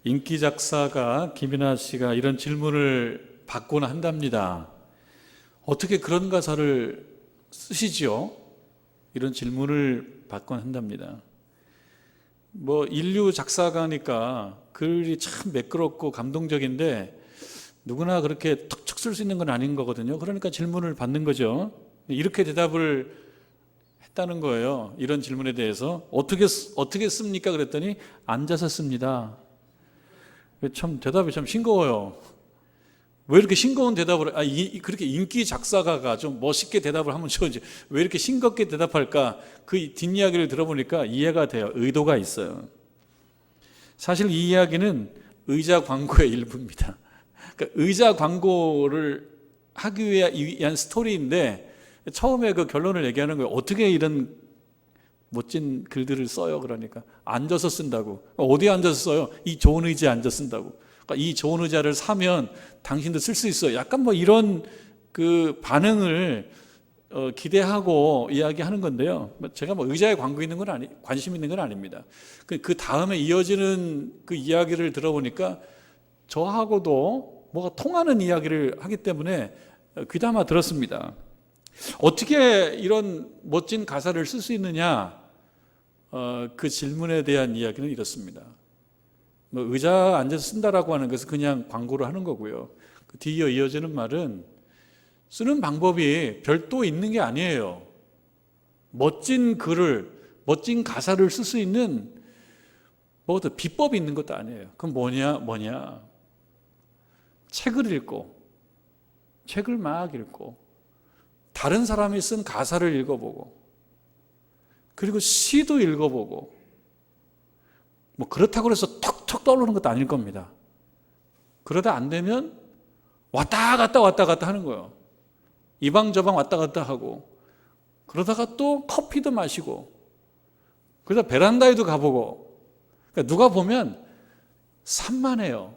인기 작사가 김이나 씨가 이런 질문을 받곤 한답니다. 어떻게 그런 가사를 쓰시지요? 이런 질문을 받곤 한답니다. 인류 작사가니까 글이 참 매끄럽고 감동적인데 누구나 그렇게 툭툭 쓸 수 있는 건 아닌 거거든요. 그러니까 질문을 받는 거죠. 이렇게 대답을 했다는 거예요. 이런 질문에 대해서 어떻게 씁니까? 그랬더니 앉아서 씁니다. 참 대답이 참 싱거워요. 왜 이렇게 싱거운 대답을 그렇게 인기 작사가가 좀 멋있게 대답을 하면 좋은지 왜 이렇게 싱겁게 대답할까? 그 뒷이야기를 들어보니까 이해가 돼요. 의도가 있어요. 사실 이 이야기는 의자 광고의 일부입니다. 그러니까 의자 광고를 하기 위한 스토리인데 처음에 그 결론을 얘기하는 거예요. 어떻게 이런 멋진 글들을 써요? 그러니까 앉아서 쓴다고. 어디에 앉아서 써요? 이 좋은 의자에 앉아서 쓴다고. 그러니까 이 좋은 의자를 사면 당신도 쓸 수 있어요. 약간 이런 그 반응을 기대하고 이야기하는 건데요. 제가 의자에 관심 있는 건 아닙니다. 그 다음에 이어지는 그 이야기를 들어보니까 저하고도 뭐가 통하는 이야기를 하기 때문에 귀담아 들었습니다. 어떻게 이런 멋진 가사를 쓸 수 있느냐? 그 질문에 대한 이야기는 이렇습니다. 의자 앉아서 쓴다라고 하는 것은 그냥 광고를 하는 거고요. 그 뒤에 이어지는 말은 쓰는 방법이 별도 있는 게 아니에요. 멋진 글을, 멋진 가사를 쓸 수 있는 비법이 있는 것도 아니에요. 그럼 뭐냐? 책을 막 읽고 다른 사람이 쓴 가사를 읽어보고 그리고 시도 읽어보고 그렇다고 해서 턱턱 떠오르는 것도 아닐 겁니다. 그러다 안 되면 왔다 갔다 하는 거예요. 이 방 저 방 왔다 갔다 하고 그러다가 또 커피도 마시고 그러다 베란다에도 가보고 그러니까 누가 보면 산만해요.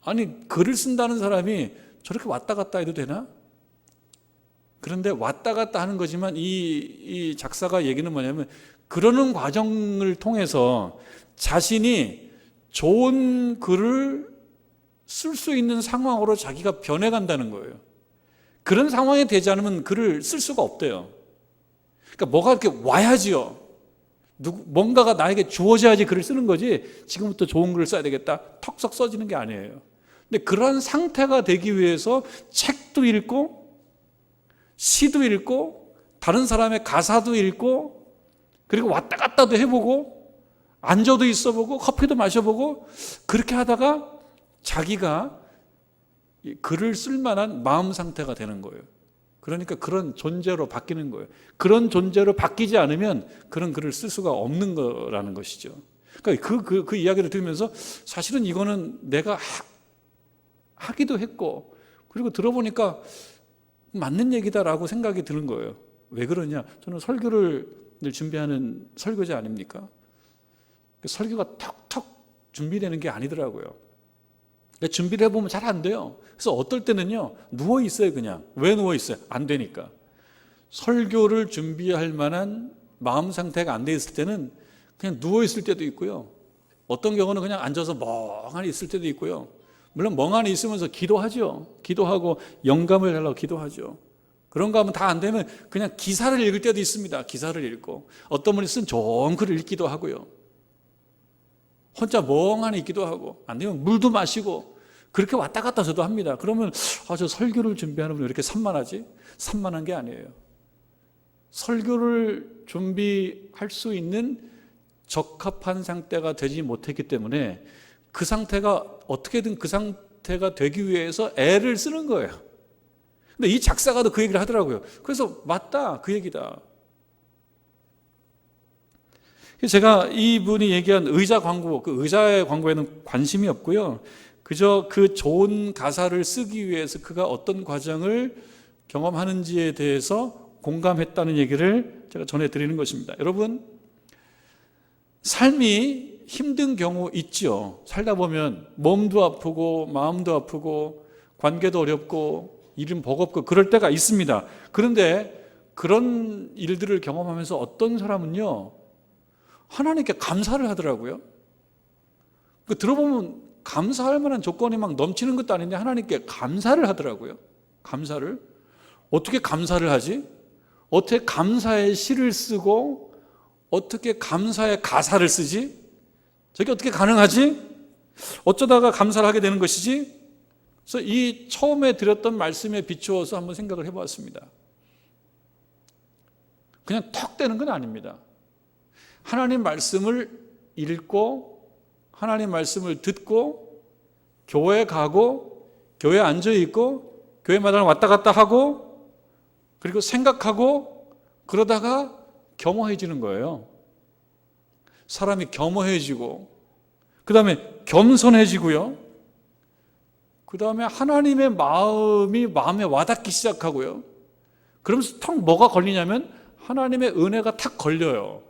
아니 글을 쓴다는 사람이 저렇게 왔다 갔다 해도 되나? 그런데 왔다 갔다 하는 거지만 이 작사가 얘기는 뭐냐면 그러는 과정을 통해서 자신이 좋은 글을 쓸 수 있는 상황으로 자기가 변해간다는 거예요. 그런 상황이 되지 않으면 글을 쓸 수가 없대요. 그러니까 뭐가 이렇게 와야지요. 뭔가가 나에게 주어져야지 글을 쓰는 거지 지금부터 좋은 글을 써야 되겠다 턱썩 써지는 게 아니에요. 근데 그런 상태가 되기 위해서 책도 읽고 시도 읽고 다른 사람의 가사도 읽고 그리고 왔다 갔다도 해보고 앉아도 있어보고 커피도 마셔보고 그렇게 하다가 자기가 글을 쓸 만한 마음 상태가 되는 거예요. 그러니까 그런 존재로 바뀌는 거예요. 그런 존재로 바뀌지 않으면 그런 글을 쓸 수가 없는 거라는 것이죠. 그러니까 그 이야기를 들으면서 사실은 이거는 내가 하기도 했고 그리고 들어보니까 맞는 얘기다라고 생각이 드는 거예요. 왜 그러냐? 저는 설교를 늘 준비하는 설교자 아닙니까? 설교가 턱턱 준비되는 게 아니더라고요. 준비를 해보면 잘 안 돼요. 그래서 어떨 때는요, 누워있어요, 그냥. 왜 누워있어요? 안 되니까. 설교를 준비할 만한 마음 상태가 안 돼 있을 때는 그냥 누워있을 때도 있고요. 어떤 경우는 그냥 앉아서 멍하니 있을 때도 있고요. 물론 멍하니 있으면서 기도하죠. 기도하고 영감을 달라고 기도하죠. 그런 거 하면 다 안 되면 그냥 기사를 읽을 때도 있습니다. 기사를 읽고 어떤 분이 쓴 좋은 글을 읽기도 하고요. 혼자 멍하니 있기도 하고 안 되면 물도 마시고 그렇게 왔다 갔다 저도 합니다. 그러면 저 설교를 준비하는 분이 왜 이렇게 산만하지? 산만한 게 아니에요. 설교를 준비할 수 있는 적합한 상태가 되지 못했기 때문에 그 상태가 어떻게든 그 상태가 되기 위해서 애를 쓰는 거예요. 근데 이 작사가도 그 얘기를 하더라고요. 그래서 맞다, 그 얘기다. 제가 이분이 얘기한 의자 광고, 그 의자의 광고에는 관심이 없고요. 그저 그 좋은 가사를 쓰기 위해서 그가 어떤 과정을 경험하는지에 대해서 공감했다는 얘기를 제가 전해드리는 것입니다. 여러분, 삶이 힘든 경우 있죠. 살다 보면 몸도 아프고 마음도 아프고 관계도 어렵고 일은 버겁고 그럴 때가 있습니다. 그런데 그런 일들을 경험하면서 어떤 사람은요, 하나님께 감사를 하더라고요. 들어보면 감사할 만한 조건이 막 넘치는 것도 아닌데 하나님께 감사를 하더라고요. 감사를. 어떻게 감사를 하지? 어떻게 감사의 시를 쓰고 어떻게 감사의 가사를 쓰지? 저게 어떻게 가능하지? 어쩌다가 감사를 하게 되는 것이지? 그래서 이 처음에 드렸던 말씀에 비추어서 한번 생각을 해보았습니다. 그냥 턱 되는 건 아닙니다. 하나님 말씀을 읽고 하나님 말씀을 듣고 교회 가고 교회 앉아 있고 교회마다 왔다 갔다 하고 그리고 생각하고 그러다가 겸허해지는 거예요. 사람이 겸허해지고 그 다음에 겸손해지고요. 그 다음에 하나님의 마음에 와닿기 시작하고요. 그러면서 탁 뭐가 걸리냐면 하나님의 은혜가 탁 걸려요.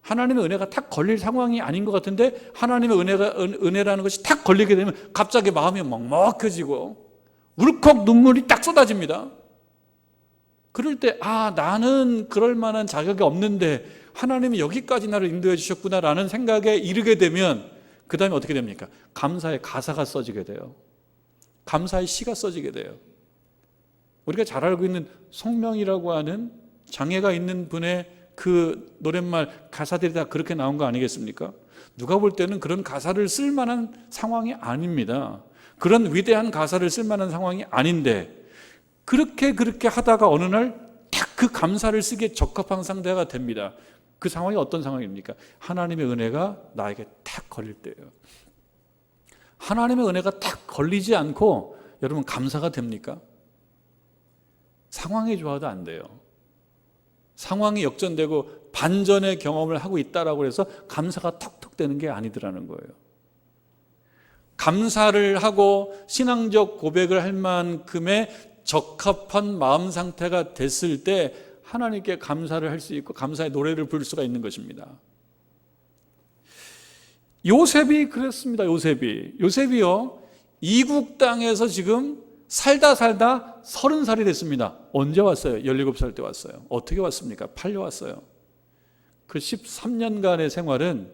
하나님의 은혜가 탁 걸릴 상황이 아닌 것 같은데 하나님의 은혜라는 것이 탁 걸리게 되면 갑자기 마음이 먹먹해지고 울컥 눈물이 딱 쏟아집니다. 그럴 때 나는 그럴 만한 자격이 없는데 하나님이 여기까지 나를 인도해 주셨구나라는 생각에 이르게 되면 그 다음에 어떻게 됩니까? 감사의 가사가 써지게 돼요. 감사의 시가 써지게 돼요. 우리가 잘 알고 있는 성명이라고 하는 장애가 있는 분의 그 노랫말 가사들이 다 그렇게 나온 거 아니겠습니까? 누가 볼 때는 그런 가사를 쓸 만한 상황이 아닙니다. 그런 위대한 가사를 쓸 만한 상황이 아닌데 그렇게 하다가 어느 날 딱 그 감사를 쓰기에 적합한 상태가 됩니다. 그 상황이 어떤 상황입니까? 하나님의 은혜가 나에게 탁 걸릴 때예요. 하나님의 은혜가 탁 걸리지 않고 여러분 감사가 됩니까? 상황이 좋아도 안 돼요. 상황이 역전되고 반전의 경험을 하고 있다라고 해서 감사가 턱턱 되는 게 아니더라는 거예요. 감사를 하고 신앙적 고백을 할 만큼의 적합한 마음 상태가 됐을 때 하나님께 감사를 할 수 있고 감사의 노래를 부를 수가 있는 것입니다. 요셉이 그랬습니다. 요셉이요 이국 땅에서 지금 살다 30살이 됐습니다. 언제 왔어요? 17살 때 왔어요. 어떻게 왔습니까? 팔려왔어요. 그 13년간의 생활은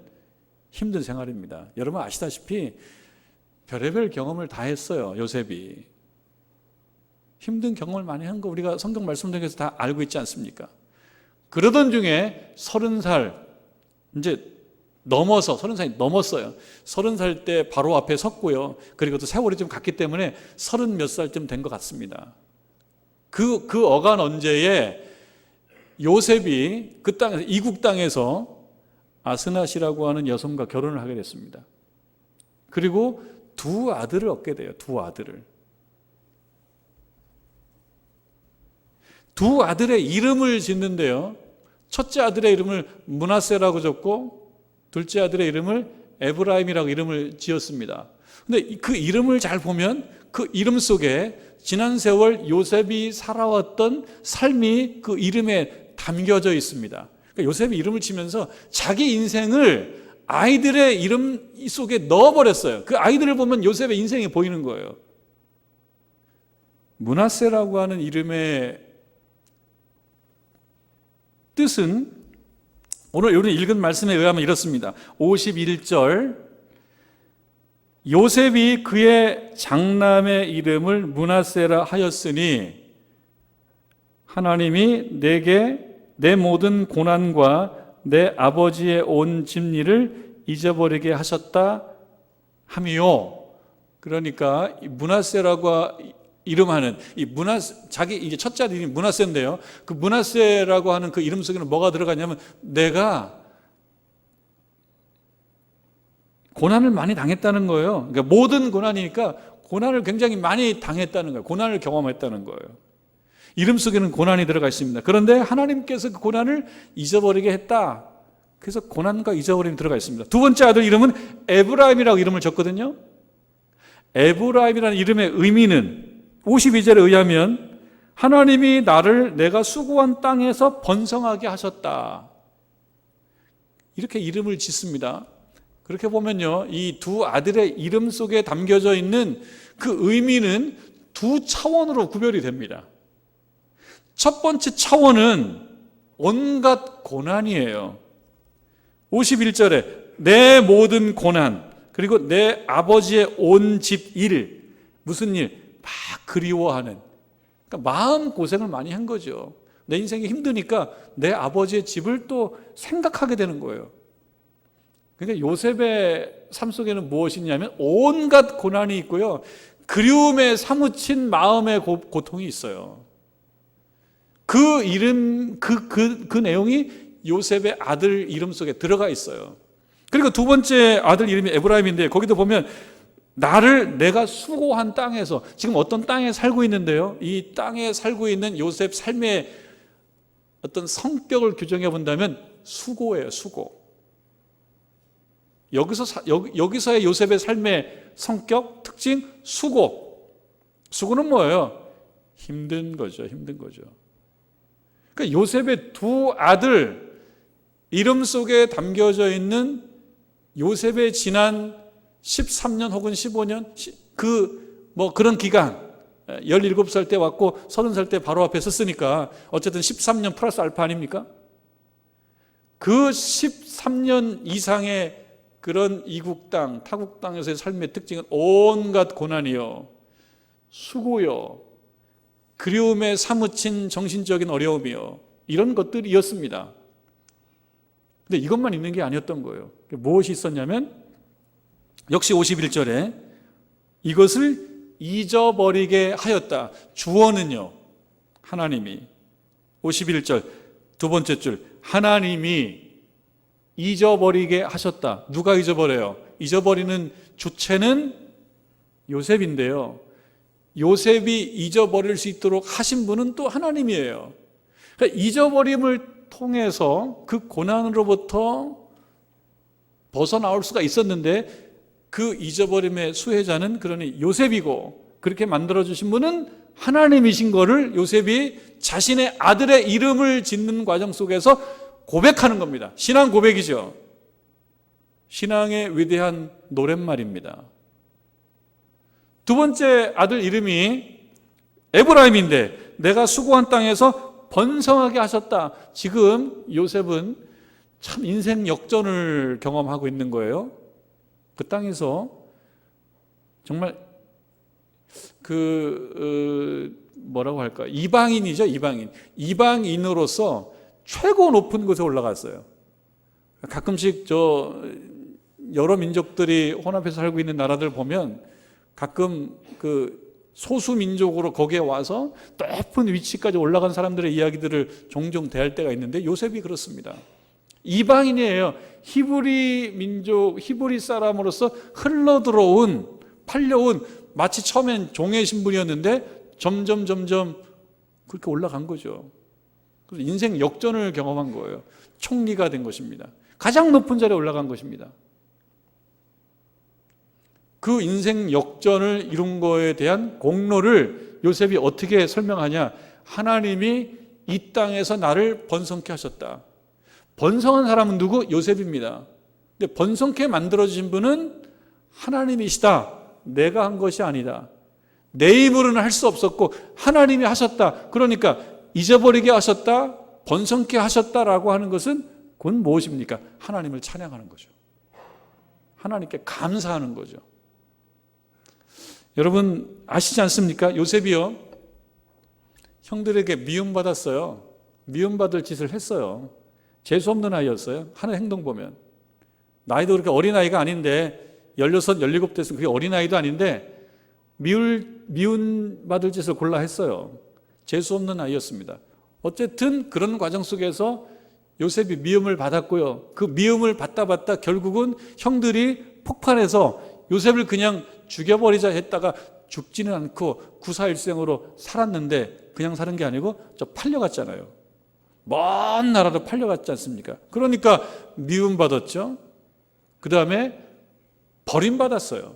힘든 생활입니다. 여러분 아시다시피 별의별 경험을 다 했어요. 요셉이 힘든 경험을 많이 한 거 우리가 성경 말씀 중에서 다 알고 있지 않습니까? 그러던 중에 30살 이제 넘어서 30살이 넘었어요. 30살 때 바로 앞에 섰고요. 그리고 또 세월이 좀 갔기 때문에 30몇 살쯤 된 것 같습니다. 그 어간 언제에 요셉이 그 땅에서 이국 땅에서 아스낫이라고 하는 여성과 결혼을 하게 됐습니다. 그리고 두 아들을 얻게 돼요. 두 아들을. 두 아들의 이름을 짓는데요. 첫째 아들의 이름을 므낫세라고 줬고 둘째 아들의 이름을 에브라임이라고 이름을 지었습니다. 근데 그 이름을 잘 보면 그 이름 속에 지난 세월 요셉이 살아왔던 삶이 그 이름에 담겨져 있습니다. 그러니까 요셉이 이름을 치면서 자기 인생을 아이들의 이름 속에 넣어버렸어요. 그 아이들을 보면 요셉의 인생이 보이는 거예요. 므낫세라고 하는 이름의 뜻은 오늘 읽은 말씀에 의하면 이렇습니다. 51절 요셉이 그의 장남의 이름을 므낫세라 하였으니 하나님이 내게 내 모든 고난과 내 아버지의 온 집리를 잊어버리게 하셨다 함이요. 그러니까 므낫세라고 이름하는 이 자기 이제 첫째 아들이 므낫세인데요. 그 므낫세라고 하는 그 이름 속에는 뭐가 들어가냐면 내가 고난을 많이 당했다는 거예요. 그러니까 모든 고난이니까 고난을 굉장히 많이 당했다는 거예요. 고난을 경험했다는 거예요. 이름 속에는 고난이 들어가 있습니다. 그런데 하나님께서 그 고난을 잊어버리게 했다. 그래서 고난과 잊어버림이 들어가 있습니다. 두 번째 아들 이름은 에브라임이라고 이름을 줬거든요. 에브라임이라는 이름의 의미는 52절에 의하면 하나님이 나를 내가 수고한 땅에서 번성하게 하셨다. 이렇게 이름을 짓습니다. 그렇게 보면요, 이 두 아들의 이름 속에 담겨져 있는 그 의미는 두 차원으로 구별이 됩니다. 첫 번째 차원은 온갖 고난이에요. 51절에 내 모든 고난, 그리고 내 아버지의 온 집 일, 무슨 일? 막 그리워하는. 그러니까 마음 고생을 많이 한 거죠. 내 인생이 힘드니까 내 아버지의 집을 또 생각하게 되는 거예요. 그러니까 요셉의 삶 속에는 무엇이 있냐면 온갖 고난이 있고요, 그리움에 사무친 마음의 고통이 있어요. 그 이름, 그 내용이 요셉의 아들 이름 속에 들어가 있어요. 그리고 두 번째 아들 이름이 에브라임인데, 거기도 보면 내가 수고한 땅에서, 지금 어떤 땅에 살고 있는데요, 이 땅에 살고 있는 요셉 삶의 어떤 성격을 규정해 본다면 수고예요. 수고. 여기서의 요셉의 삶의 성격 특징, 수고. 수고는 뭐예요? 힘든 거죠. 힘든 거죠. 그러니까 요셉의 두 아들 이름 속에 담겨져 있는 요셉의 지난 13년 혹은 15년 그런 기간, 17살 때 왔고 30살 때 바로 앞에 섰으니까 어쨌든 13년 플러스 알파 아닙니까? 그 13년 이상의 그런 이국 땅, 타국 땅에서의 삶의 특징은 온갖 고난이요, 수고요, 그리움에 사무친 정신적인 어려움이요, 이런 것들이었습니다. 근데 이것만 있는 게 아니었던 거예요. 무엇이 있었냐면 역시 51절에 이것을 잊어버리게 하였다. 주어는요, 하나님이. 51절 두 번째 줄, 하나님이 잊어버리게 하셨다. 누가 잊어버려요? 잊어버리는 주체는 요셉인데요, 요셉이 잊어버릴 수 있도록 하신 분은 또 하나님이에요. 그러니까 잊어버림을 통해서 그 고난으로부터 벗어나올 수가 있었는데, 그 잊어버림의 수혜자는 그러니 요셉이고, 그렇게 만들어주신 분은 하나님이신 거를 요셉이 자신의 아들의 이름을 짓는 과정 속에서 고백하는 겁니다. 신앙 고백이죠. 신앙의 위대한 노랫말입니다. 두 번째 아들 이름이 에브라임인데, 내가 수고한 땅에서 번성하게 하셨다. 지금 요셉은 참 인생 역전을 경험하고 있는 거예요. 그 땅에서 정말 뭐라고 할까, 이방인이죠. 이방인으로서 최고 높은 곳에 올라갔어요. 가끔씩 여러 민족들이 혼합해서 살고 있는 나라들 보면 가끔 소수 민족으로 거기에 와서 높은 위치까지 올라간 사람들의 이야기들을 종종 대할 때가 있는데, 요셉이 그렇습니다. 이방인이에요. 히브리 민족, 히브리 사람으로서 팔려온, 마치 처음엔 종의 신분이었는데 점점 그렇게 올라간 거죠. 그래서 인생 역전을 경험한 거예요. 총리가 된 것입니다. 가장 높은 자리에 올라간 것입니다. 그 인생 역전을 이룬 거에 대한 공로를 요셉이 어떻게 설명하냐? 하나님이 이 땅에서 나를 번성케 하셨다. 번성한 사람은 누구? 요셉입니다. 근데 번성케 만들어주신 분은 하나님이시다. 내가 한 것이 아니다. 내 힘으로는 할 수 없었고 하나님이 하셨다. 그러니까 잊어버리게 하셨다, 번성케 하셨다라고 하는 것은 그건 무엇입니까? 하나님을 찬양하는 거죠. 하나님께 감사하는 거죠. 여러분 아시지 않습니까? 요셉이요, 형들에게 미움받았어요. 미움받을 짓을 했어요. 재수없는 아이였어요. 하는 행동 보면. 나이도 그렇게 어린아이가 아닌데, 16, 17 됐으면 그게 어린아이도 아닌데 미움받을 짓을 골라 했어요. 재수없는 아이였습니다. 어쨌든 그런 과정 속에서 요셉이 미움을 받았고요, 그 미움을 받다 결국은 형들이 폭발해서 요셉을 그냥 죽여버리자 했다가 죽지는 않고 구사일생으로 살았는데, 그냥 사는 게 아니고 팔려갔잖아요. 먼 나라로 팔려갔지 않습니까? 그러니까 미움받았죠. 그 다음에 버림받았어요.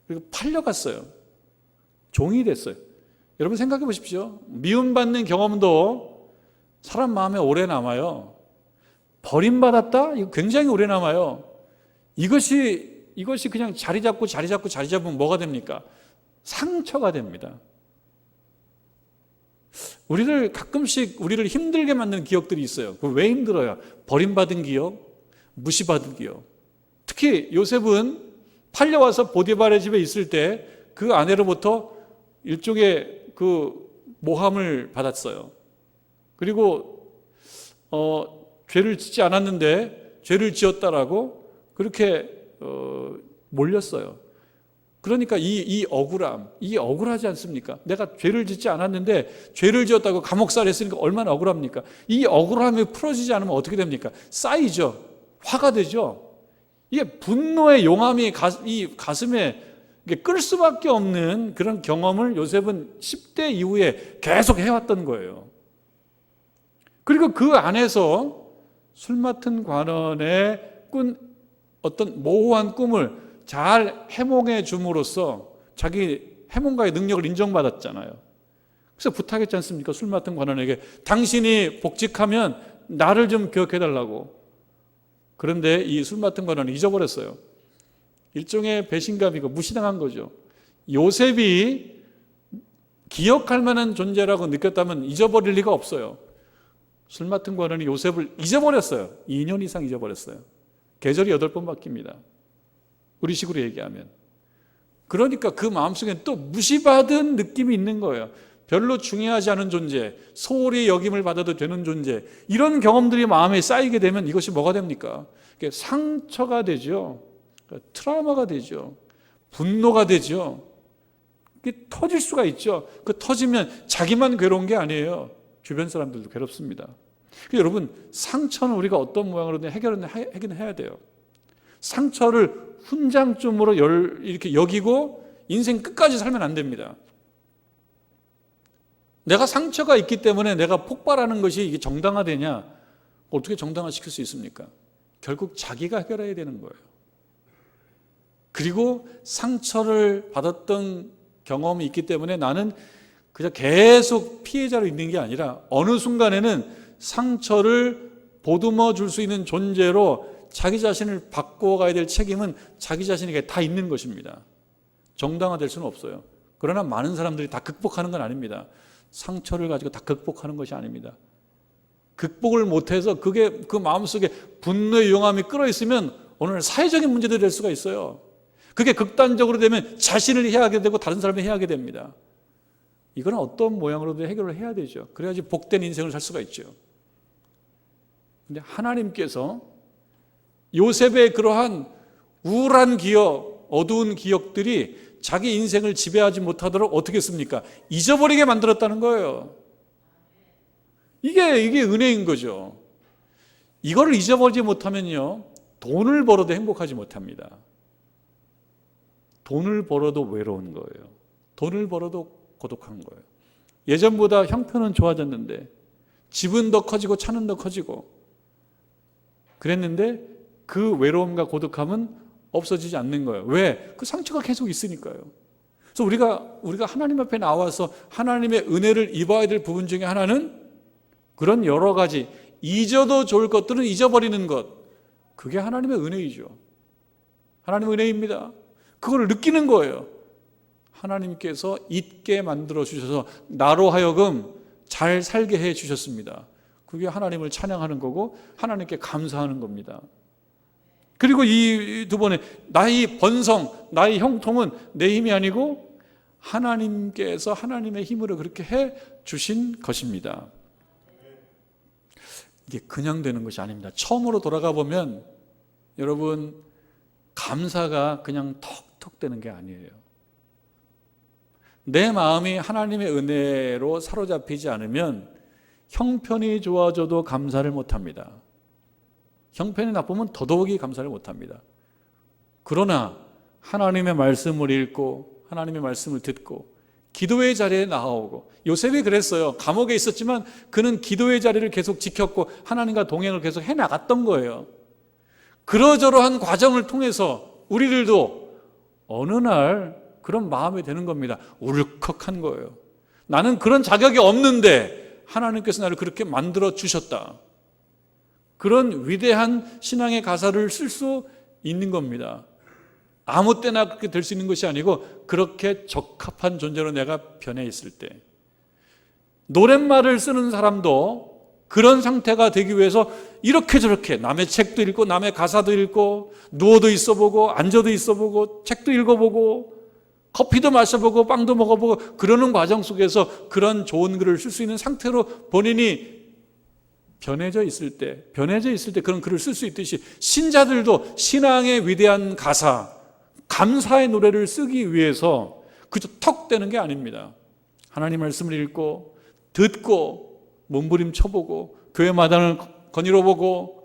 그리고 팔려갔어요. 종이 됐어요. 여러분 생각해 보십시오. 미움받는 경험도 사람 마음에 오래 남아요. 버림받았다? 이거 굉장히 오래 남아요. 이것이 그냥 자리 잡으면 뭐가 됩니까? 상처가 됩니다. 우리를 가끔씩 우리를 힘들게 만드는 기억들이 있어요. 왜 힘들어요? 버림받은 기억, 무시받은 기억. 특히 요셉은 팔려와서 보디발의 집에 있을 때 그 아내로부터 일종의 그 모함을 받았어요. 그리고 죄를 짓지 않았는데 죄를 지었다라고 그렇게 몰렸어요. 그러니까 이 억울함, 이 억울하지 않습니까? 내가 죄를 짓지 않았는데 죄를 지었다고 감옥살 했으니까 얼마나 억울합니까? 이 억울함이 풀어지지 않으면 어떻게 됩니까? 쌓이죠. 화가 되죠. 이게 분노의 용암이 이 가슴에 끌 수밖에 없는 그런 경험을 요셉은 10대 이후에 계속 해왔던 거예요. 그리고 그 안에서 술 맡은 관원의 꾼 어떤 모호한 꿈을 잘 해몽해 줌으로써 자기 해몽가의 능력을 인정받았잖아요. 그래서 부탁했지 않습니까? 술 맡은 관원에게 당신이 복직하면 나를 좀 기억해달라고. 그런데 이 술 맡은 관원은 잊어버렸어요. 일종의 배신감이고 무시당한 거죠. 요셉이 기억할 만한 존재라고 느꼈다면 잊어버릴 리가 없어요. 술 맡은 관원이 요셉을 잊어버렸어요. 2년 이상 잊어버렸어요. 계절이 8번 바뀝니다. 우리식으로 얘기하면. 그러니까 그 마음속에 또 무시받은 느낌이 있는 거예요. 별로 중요하지 않은 존재, 소홀히 여김을 받아도 되는 존재, 이런 경험들이 마음에 쌓이게 되면 이것이 뭐가 됩니까? 상처가 되죠. 트라우마가 되죠. 분노가 되죠. 이게 터질 수가 있죠. 그 터지면 자기만 괴로운 게 아니에요. 주변 사람들도 괴롭습니다. 여러분, 상처는 우리가 어떤 모양으로든 해결은 해야 돼요. 상처를 훈장점으로 이렇게 여기고 인생 끝까지 살면 안 됩니다. 내가 상처가 있기 때문에 내가 폭발하는 것이 이게 정당화되냐? 어떻게 정당화시킬 수 있습니까? 결국 자기가 해결해야 되는 거예요. 그리고 상처를 받았던 경험이 있기 때문에 나는 그냥 계속 피해자로 있는 게 아니라 어느 순간에는 상처를 보듬어 줄 수 있는 존재로 자기 자신을 바꿔가야 될 책임은 자기 자신에게 다 있는 것입니다. 정당화될 수는 없어요. 그러나 많은 사람들이 다 극복하는 건 아닙니다. 상처를 가지고 다 극복하는 것이 아닙니다. 극복을 못해서 그게 그 마음속에 분노의 용암이 끓어있으면 오늘 사회적인 문제도 될 수가 있어요. 그게 극단적으로 되면 자신을 해하게 되고 다른 사람을 해하게 됩니다. 이건 어떤 모양으로든 해결을 해야 되죠. 그래야지 복된 인생을 살 수가 있죠. 근데 하나님께서 요셉의 그러한 우울한 기억, 어두운 기억들이 자기 인생을 지배하지 못하도록 어떻게 했습니까? 잊어버리게 만들었다는 거예요. 이게 은혜인 거죠. 이거를 잊어버리지 못하면요, 돈을 벌어도 행복하지 못합니다. 돈을 벌어도 외로운 거예요. 돈을 벌어도 고독한 거예요. 예전보다 형편은 좋아졌는데 집은 더 커지고 차는 더 커지고 그랬는데 그 외로움과 고독함은 없어지지 않는 거예요. 왜? 그 상처가 계속 있으니까요. 그래서 우리가 하나님 앞에 나와서 하나님의 은혜를 입어야 될 부분 중에 하나는 그런 여러 가지 잊어도 좋을 것들은 잊어버리는 것, 그게 하나님의 은혜이죠. 하나님의 은혜입니다. 그걸 느끼는 거예요. 하나님께서 잊게 만들어 주셔서 나로 하여금 잘 살게 해 주셨습니다. 그게 하나님을 찬양하는 거고 하나님께 감사하는 겁니다. 그리고 이 두 번에 나의 번성, 나의 형통은 내 힘이 아니고 하나님께서 하나님의 힘으로 그렇게 해 주신 것입니다. 이게 그냥 되는 것이 아닙니다. 처음으로 돌아가 보면 여러분, 감사가 그냥 턱턱 되는 게 아니에요. 내 마음이 하나님의 은혜로 사로잡히지 않으면 형편이 좋아져도 감사를 못합니다. 형편이 나쁘면 더더욱이 감사를 못합니다. 그러나 하나님의 말씀을 읽고 하나님의 말씀을 듣고 기도의 자리에 나아오고, 요셉이 그랬어요. 감옥에 있었지만 그는 기도의 자리를 계속 지켰고 하나님과 동행을 계속 해나갔던 거예요. 그러저러한 과정을 통해서 우리들도 어느 날 그런 마음이 되는 겁니다. 울컥한 거예요. 나는 그런 자격이 없는데 하나님께서 나를 그렇게 만들어 주셨다. 그런 위대한 신앙의 가사를 쓸 수 있는 겁니다. 아무 때나 그렇게 될 수 있는 것이 아니고 그렇게 적합한 존재로 내가 변해 있을 때. 노랫말을 쓰는 사람도 그런 상태가 되기 위해서 이렇게 저렇게 남의 책도 읽고 남의 가사도 읽고 누워도 있어보고 앉아도 있어보고 책도 읽어보고 커피도 마셔보고 빵도 먹어보고 그러는 과정 속에서 그런 좋은 글을 쓸 수 있는 상태로 본인이 변해져 있을 때 그런 글을 쓸 수 있듯이 신자들도 신앙의 위대한 가사, 감사의 노래를 쓰기 위해서 그저 턱 떼는 게 아닙니다. 하나님 말씀을 읽고 듣고 몸부림쳐보고 교회 마당을 거닐어보고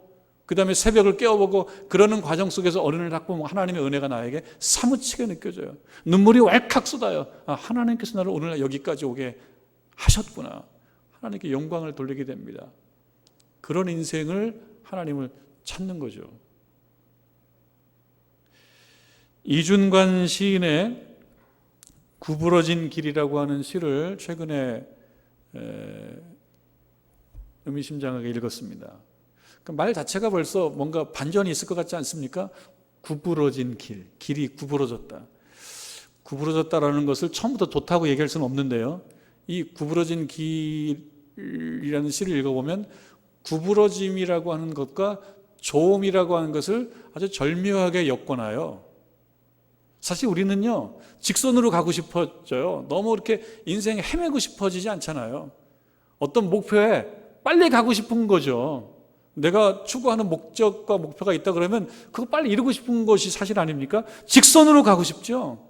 그 다음에 새벽을 깨워보고 그러는 과정 속에서 어른을 닦고 하나님의 은혜가 나에게 사무치게 느껴져요. 눈물이 왈칵 쏟아요. 하나님께서 나를 오늘 여기까지 오게 하셨구나. 하나님께 영광을 돌리게 됩니다. 그런 인생을 하나님을 찾는 거죠. 이준관 시인의 구부러진 길이라고 하는 시를 최근에 의미심장하게 읽었습니다. 말 자체가 벌써 뭔가 반전이 있을 것 같지 않습니까? 구부러진 길이 구부러졌다. 구부러졌다라는 것을 처음부터 좋다고 얘기할 수는 없는데요. 이 구부러진 길이라는 시를 읽어보면 구부러짐이라고 하는 것과 조음이라고 하는 것을 아주 절묘하게 엮어놔요. 사실 우리는요, 직선으로 가고 싶어져요. 너무 이렇게 인생에 헤매고 싶어지지 않잖아요. 어떤 목표에 빨리 가고 싶은 거죠. 내가 추구하는 목적과 목표가 있다 그러면 그거 빨리 이루고 싶은 것이 사실 아닙니까? 직선으로 가고 싶죠.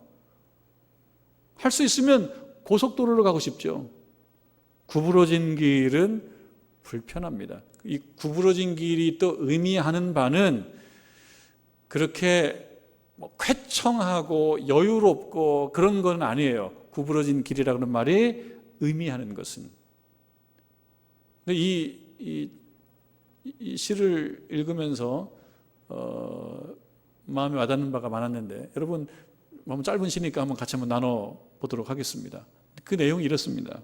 할 수 있으면 고속도로로 가고 싶죠. 구부러진 길은 불편합니다. 이 구부러진 길이 또 의미하는 바는 그렇게 쾌청하고 여유롭고 그런 건 아니에요. 구부러진 길이라는 말이 의미하는 것은. 근데 이 시를 읽으면서 마음에 와닿는 바가 많았는데 여러분 너무 짧은 시니까 한번 같이 한번 나눠보도록 하겠습니다. 그 내용이 이렇습니다.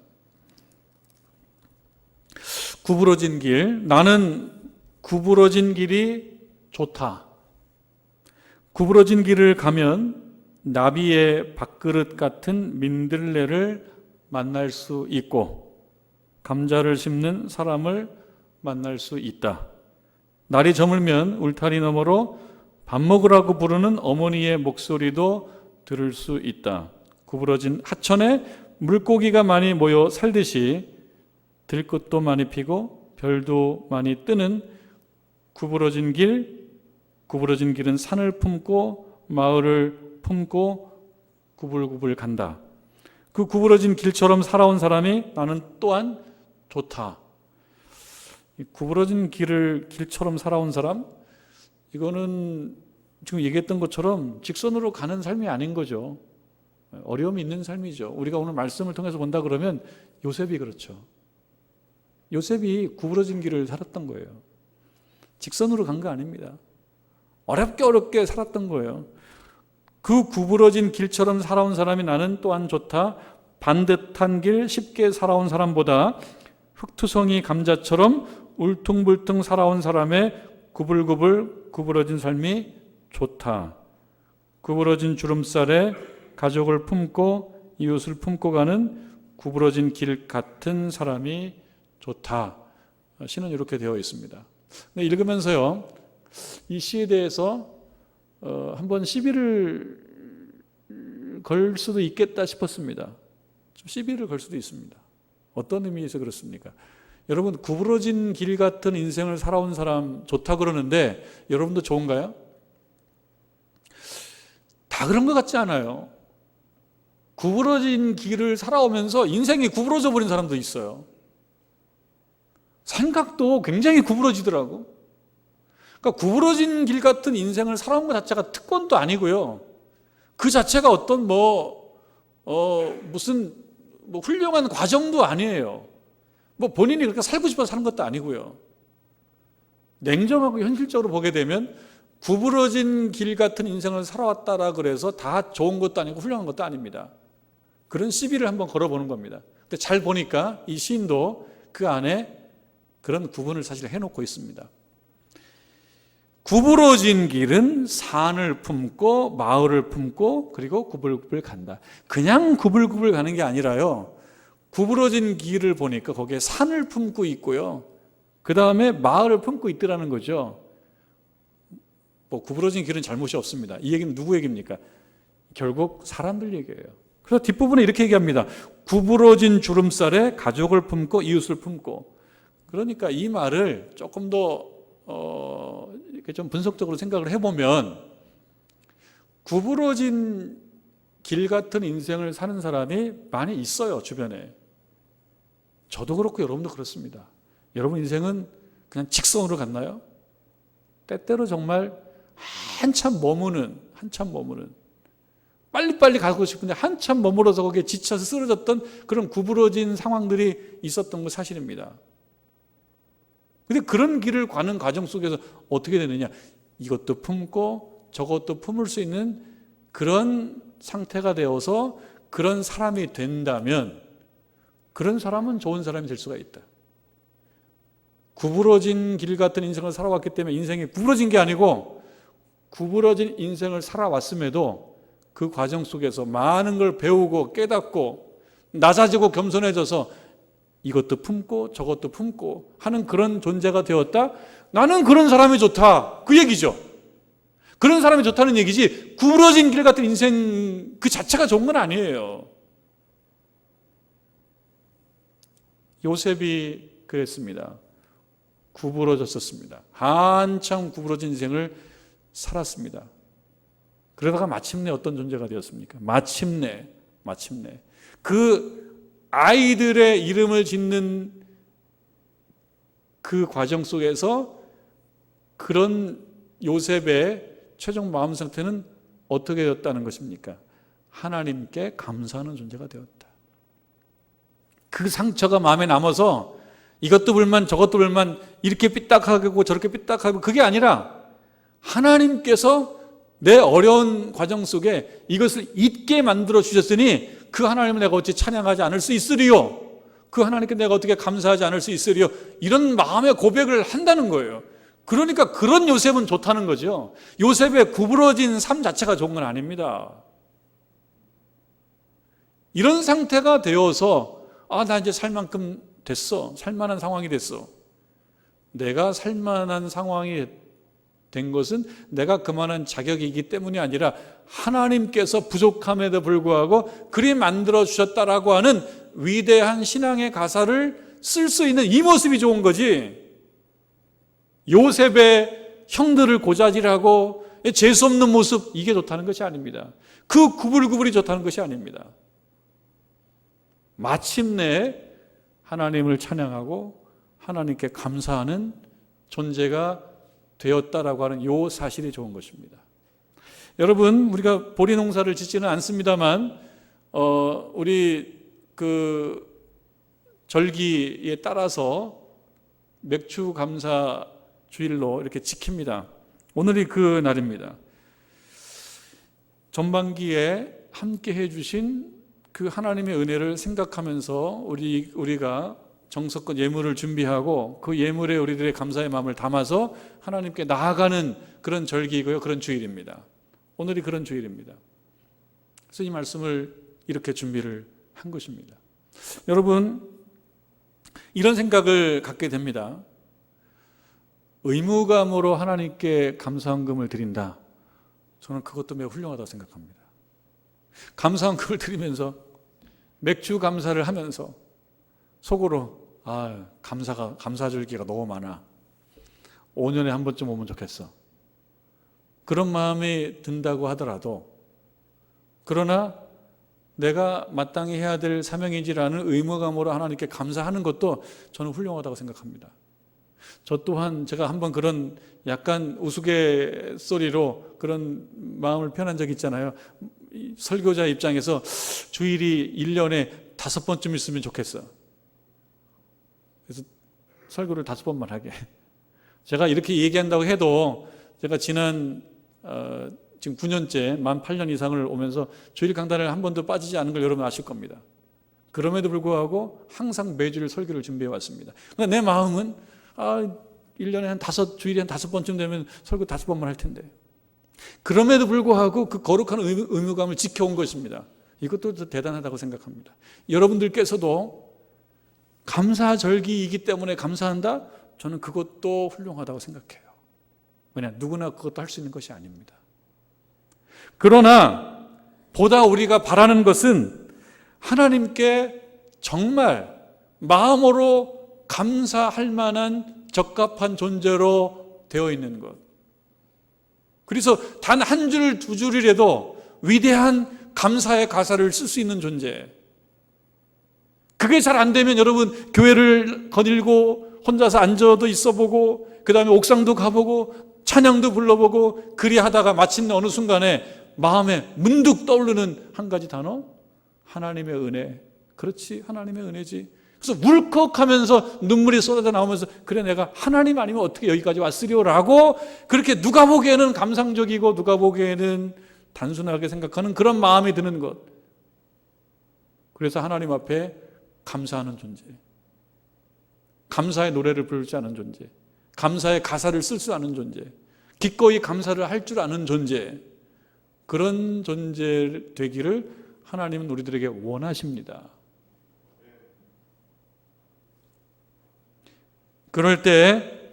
구부러진 길, 나는 구부러진 길이 좋다. 구부러진 길을 가면 나비의 밥그릇 같은 민들레를 만날 수 있고 감자를 심는 사람을 만날 수 있다. 날이 저물면 울타리 너머로 밥 먹으라고 부르는 어머니의 목소리도 들을 수 있다. 구부러진 하천에 물고기가 많이 모여 살듯이 들꽃도 많이 피고 별도 많이 뜨는 구부러진 길은 산을 품고 마을을 품고 구불구불 간다. 그 구부러진 길처럼 살아온 사람이 나는 또한 좋다. 구부러진 길처럼 살아온 사람, 이거는 지금 얘기했던 것처럼 직선으로 가는 삶이 아닌 거죠. 어려움이 있는 삶이죠. 우리가 오늘 말씀을 통해서 본다 그러면 요셉이 그렇죠. 요셉이 구부러진 길을 살았던 거예요. 직선으로 간 거 아닙니다. 어렵게 살았던 거예요. 그 구부러진 길처럼 살아온 사람이 나는 또한 좋다. 반듯한 길 쉽게 살아온 사람보다 흙투성이 감자처럼 울퉁불퉁 살아온 사람의 구불구불 구부러진 삶이 좋다. 구부러진 주름살에 가족을 품고 이웃을 품고 가는 구부러진 길 같은 사람이 좋다. 시는 이렇게 되어 있습니다. 근데 읽으면서요, 이 시에 대해서 한번 시비를 걸 수도 있겠다 싶었습니다. 좀 시비를 걸 수도 있습니다. 어떤 의미에서 그렇습니까? 여러분, 구부러진 길 같은 인생을 살아온 사람 좋다 그러는데 여러분도 좋은가요? 다 그런 것 같지 않아요. 구부러진 길을 살아오면서 인생이 구부러져 버린 사람도 있어요. 생각도 굉장히 구부러지더라고. 그러니까 구부러진 길 같은 인생을 살아온 것 자체가 특권도 아니고요. 그 자체가 어떤 무슨 훌륭한 과정도 아니에요. 본인이 그렇게 살고 싶어서 사는 것도 아니고요. 냉정하고 현실적으로 보게 되면 구부러진 길 같은 인생을 살아왔다라 그래서 다 좋은 것도 아니고 훌륭한 것도 아닙니다. 그런 시비를 한번 걸어보는 겁니다. 근데 잘 보니까 이 시인도 그 안에 그런 구분을 사실 해놓고 있습니다. 구부러진 길은 산을 품고 마을을 품고 그리고 구불구불 간다. 그냥 구불구불 가는 게 아니라요, 구부러진 길을 보니까 거기에 산을 품고 있고요, 그 다음에 마을을 품고 있더라는 거죠. 뭐 구부러진 길은 잘못이 없습니다. 이 얘기는 누구 얘기입니까? 결국 사람들 얘기예요. 그래서 뒷부분에 이렇게 얘기합니다. 구부러진 주름살에 가족을 품고 이웃을 품고. 그러니까 이 말을 조금 더 이렇게 좀 분석적으로 생각을 해보면, 구부러진 길 같은 인생을 사는 사람이 많이 있어요, 주변에. 저도 그렇고 여러분도 그렇습니다. 여러분 인생은 그냥 직선으로 갔나요? 때때로 정말 한참 머무는 빨리빨리 가고 싶은데 한참 머물러서 거기에 지쳐서 쓰러졌던 그런 구부러진 상황들이 있었던 건 사실입니다. 근데 그런 길을 가는 과정 속에서 어떻게 되느냐, 이것도 품고 저것도 품을 수 있는 그런 상태가 되어서 그런 사람이 된다면, 그런 사람은 좋은 사람이 될 수가 있다. 구부러진 길 같은 인생을 살아왔기 때문에 인생이 구부러진 게 아니고, 구부러진 인생을 살아왔음에도 그 과정 속에서 많은 걸 배우고 깨닫고 낮아지고 겸손해져서 이것도 품고 저것도 품고 하는 그런 존재가 되었다. 나는 그런 사람이 좋다, 그 얘기죠. 그런 사람이 좋다는 얘기지, 구부러진 길 같은 인생 그 자체가 좋은 건 아니에요. 요셉이 그랬습니다. 구부러졌었습니다. 한참 구부러진 인생을 살았습니다. 그러다가 마침내 어떤 존재가 되었습니까? 마침내 그 아이들의 이름을 짓는 그 과정 속에서 그런 요셉의 최종 마음 상태는 어떻게 되었다는 것입니까? 하나님께 감사하는 존재가 되었다. 그 상처가 마음에 남아서 이것도 불만 저것도 불만, 이렇게 삐딱하고 저렇게 삐딱하고, 그게 아니라 하나님께서 내 어려운 과정 속에 이것을 잊게 만들어 주셨으니 그 하나님을 내가 어찌 찬양하지 않을 수 있으리요, 그 하나님께 내가 어떻게 감사하지 않을 수 있으리요, 이런 마음의 고백을 한다는 거예요. 그러니까 그런 요셉은 좋다는 거죠. 요셉의 구부러진 삶 자체가 좋은 건 아닙니다. 이런 상태가 되어서 나 이제 살 만큼 됐어, 살만한 상황이 됐어. 내가 살만한 상황이 된 것은 내가 그만한 자격이기 때문이 아니라 하나님께서 부족함에도 불구하고 그리 만들어 주셨다라고 하는 위대한 신앙의 가사를 쓸 수 있는 이 모습이 좋은 거지, 요셉의 형들을 고자질하고 재수없는 모습, 이게 좋다는 것이 아닙니다. 그 구불구불이 좋다는 것이 아닙니다. 마침내 하나님을 찬양하고 하나님께 감사하는 존재가 되었다라고 하는 이 사실이 좋은 것입니다. 여러분, 우리가 보리 농사를 짓지는 않습니다만 우리 그 절기에 따라서 맥주 감사 주일로 이렇게 지킵니다. 오늘이 그 날입니다. 전반기에 함께 해주신 그 하나님의 은혜를 생각하면서 우리가 정성껏 예물을 준비하고 그 예물에 우리들의 감사의 마음을 담아서 하나님께 나아가는 그런 절기이고요, 그런 주일입니다. 오늘이 그런 주일입니다. 그래서 이 말씀을 이렇게 준비를 한 것입니다. 여러분, 이런 생각을 갖게 됩니다. 의무감으로 하나님께 감사헌금을 드린다. 저는 그것도 매우 훌륭하다고 생각합니다. 감사헌금을 드리면서 맥주 감사를 하면서 속으로 감사절기가 너무 많아, 5년에 한 번쯤 오면 좋겠어, 그런 마음이 든다고 하더라도, 그러나 내가 마땅히 해야 될 사명인지라는 의무감으로 하나님께 감사하는 것도 저는 훌륭하다고 생각합니다. 저 또한 제가 한번 그런 약간 우스갯소리로 그런 마음을 표현한 적이 있잖아요. 설교자 입장에서 주일이 1년에 5번쯤 있으면 좋겠어. 그래서 설교를 5번만 하게. 제가 이렇게 얘기한다고 해도 제가 지난 지금 9년째 만 8년 이상을 오면서 주일 강단을 한 번도 빠지지 않은 걸 여러분 아실 겁니다. 그럼에도 불구하고 항상 매주일 설교를 준비해 왔습니다. 그러니까 내 마음은 1년에 주일에 한 5번쯤 되면 설교 5번만 할 텐데, 그럼에도 불구하고 그 거룩한 의무감을 지켜온 것입니다. 이것도 대단하다고 생각합니다. 여러분들께서도 감사절기이기 때문에 감사한다? 저는 그것도 훌륭하다고 생각해요. 왜냐, 누구나 그것도 할 수 있는 것이 아닙니다. 그러나 보다 우리가 바라는 것은 하나님께 정말 마음으로 감사할 만한 적합한 존재로 되어 있는 것. 그래서 단 한 줄, 두 줄이라도 위대한 감사의 가사를 쓸 수 있는 존재. 그게 잘 안 되면 여러분, 교회를 거닐고 혼자서 앉아도 있어보고 그 다음에 옥상도 가보고 찬양도 불러보고 그리하다가 마침내 어느 순간에 마음에 문득 떠오르는 한 가지 단어, 하나님의 은혜. 그렇지, 하나님의 은혜지. 그래서 울컥하면서 눈물이 쏟아져 나오면서 그래, 내가 하나님 아니면 어떻게 여기까지 왔으리오라고, 그렇게 누가 보기에는 감상적이고 누가 보기에는 단순하게 생각하는 그런 마음이 드는 것. 그래서 하나님 앞에 감사하는 존재, 감사의 노래를 부를 줄 아는 존재, 감사의 가사를 쓸 수 아는 존재, 기꺼이 감사를 할 줄 아는 존재, 그런 존재 되기를 하나님은 우리들에게 원하십니다. 그럴 때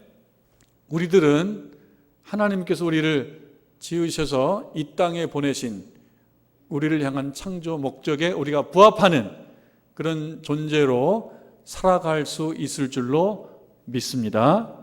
우리들은 하나님께서 우리를 지으셔서 이 땅에 보내신 우리를 향한 창조 목적에 우리가 부합하는 그런 존재로 살아갈 수 있을 줄로 믿습니다.